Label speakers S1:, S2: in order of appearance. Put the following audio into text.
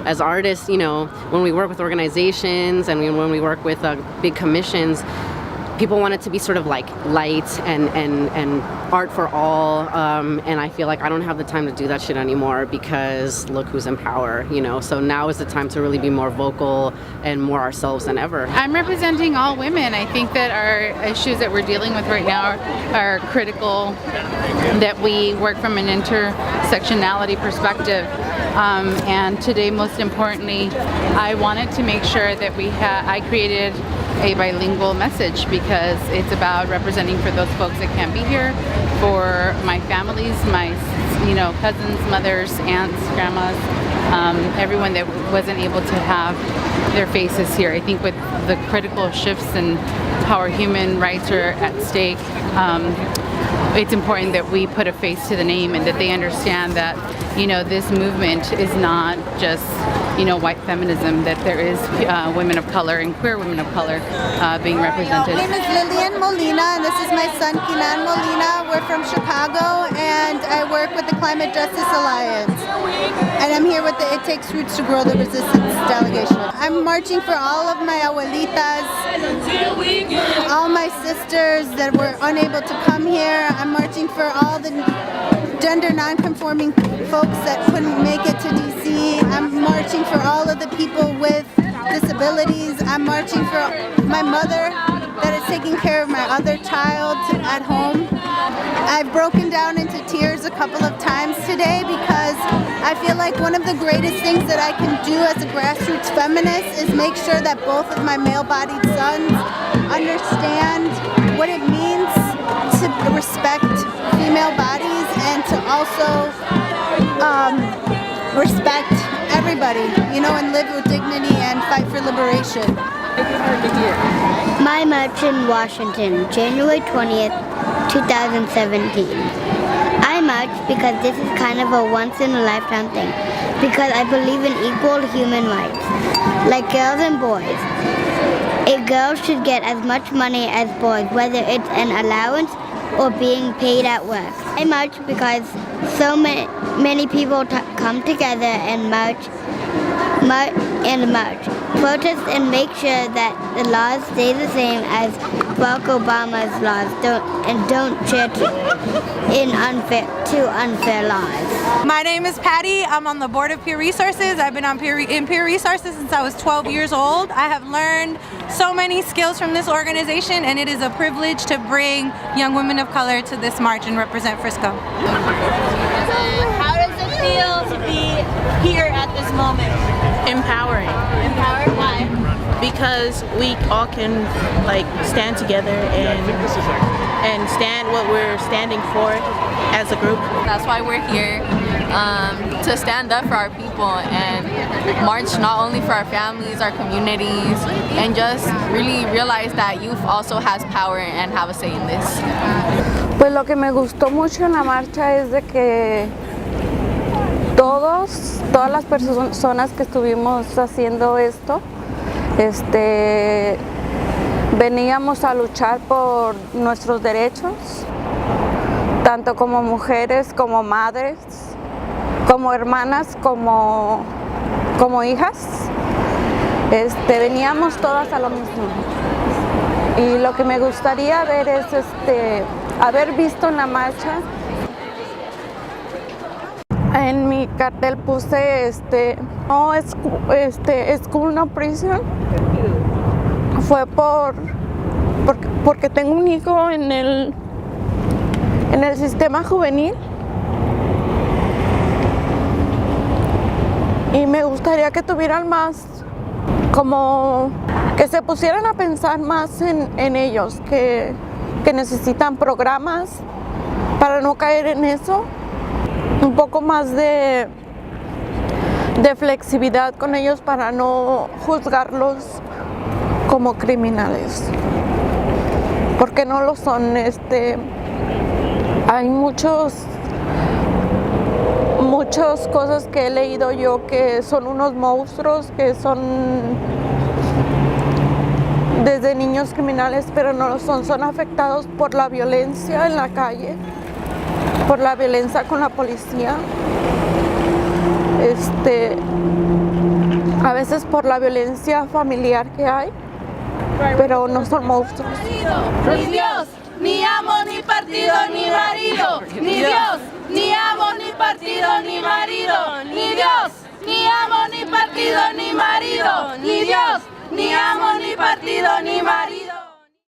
S1: as artists, you know, when we work with organizations and when we work with big commissions, people want it to be sort of like light and art for all, and I feel like I don't have the time to do that shit anymore because look who's in power, you know. So now is the time to really be more vocal and more ourselves than ever.
S2: I'm representing all women. I think that our issues that we're dealing with right now are critical, that we work from an intersectionality perspective. And today, most importantly, I wanted to make sure that I created a bilingual message because it's about representing for those folks that can't be here, for my families, my cousins, mothers, aunts, grandmas, everyone that wasn't able to have their faces here. I think with the critical shifts in how our human rights are at stake, it's important that we put a face to the name and that they understand that, you know, this movement is not just, you know, white feminism, that there is women of color and queer women of color being represented.
S3: My name is Lillian Molina, and this is my son, Kinan Molina. We're from Chicago, and I work with the Climate Justice Alliance. And I'm here with the It Takes Roots to Grow the Resistance delegation. I'm marching for all of my abuelitas, all my sisters that were unable to come here. I'm marching for all the gender non-conforming folks that couldn't make it to DC. I'm marching for all of the people with disabilities. I'm marching for my mother that is taking care of my other child at home. I've broken down into tears a couple of times today because I feel like one of the greatest things that I can do as a grassroots feminist is make sure that both of my male-bodied sons understand what it means to respect female bodies and to also respect everybody, you know, and live with dignity and fight for liberation.
S4: My march in Washington, January 20th, 2017. I march because this is kind of a once-in-a-lifetime thing, because I believe in equal human rights, like girls and boys. A girl should get as much money as boys, whether it's an allowance or being paid at work. I march because so many people come together and march, protest and make sure that the laws stay the same as Barack Obama's laws, don't change unfair laws.
S5: My name is Patty. I'm on the board of Peer Resources. I've been in Peer Resources since I was 12 years old. I have learned so many skills from this organization, and it is a privilege to bring young women of color to this march and represent Frisco.
S6: How does it feel to be here at this moment?
S7: Empowering.
S6: Empowered? Why?
S7: Because we all can stand together and stand what we're standing for as a group.
S8: That's why we're here, to stand up for our people and march not only for our families, our communities, and just really realize that youth also has power and have a say in this.
S9: Pues lo que me gustó mucho en la marcha es de que todas las personas que estuvimos haciendo esto, veníamos a luchar por nuestros derechos, tanto como mujeres, como madres, como hermanas, como hijas. Veníamos todas a lo mismo. Y lo que me gustaría ver es haber visto en la marcha. En mi cartel puse no school no prison. Fue porque tengo un hijo en el sistema juvenil y me gustaría que tuvieran más, como que se pusieran a pensar más en ellos, que necesitan programas para no caer en eso, un poco más de flexibilidad con ellos para no juzgarlos como criminales, porque no lo son. Hay muchas cosas que he leído yo que son unos monstruos, que son desde niños criminales, pero no lo son afectados por la violencia en la calle, por la violencia con la policía. veces por la violencia familiar que hay, pero no son monstruos.
S6: Ni Dios, ni amo, ni partido, ni marido. Ni Dios, ni amo, ni partido, ni marido. Ni Dios, ni amo, ni partido, ni marido. Ni Dios, ni amo, ni partido, ni marido.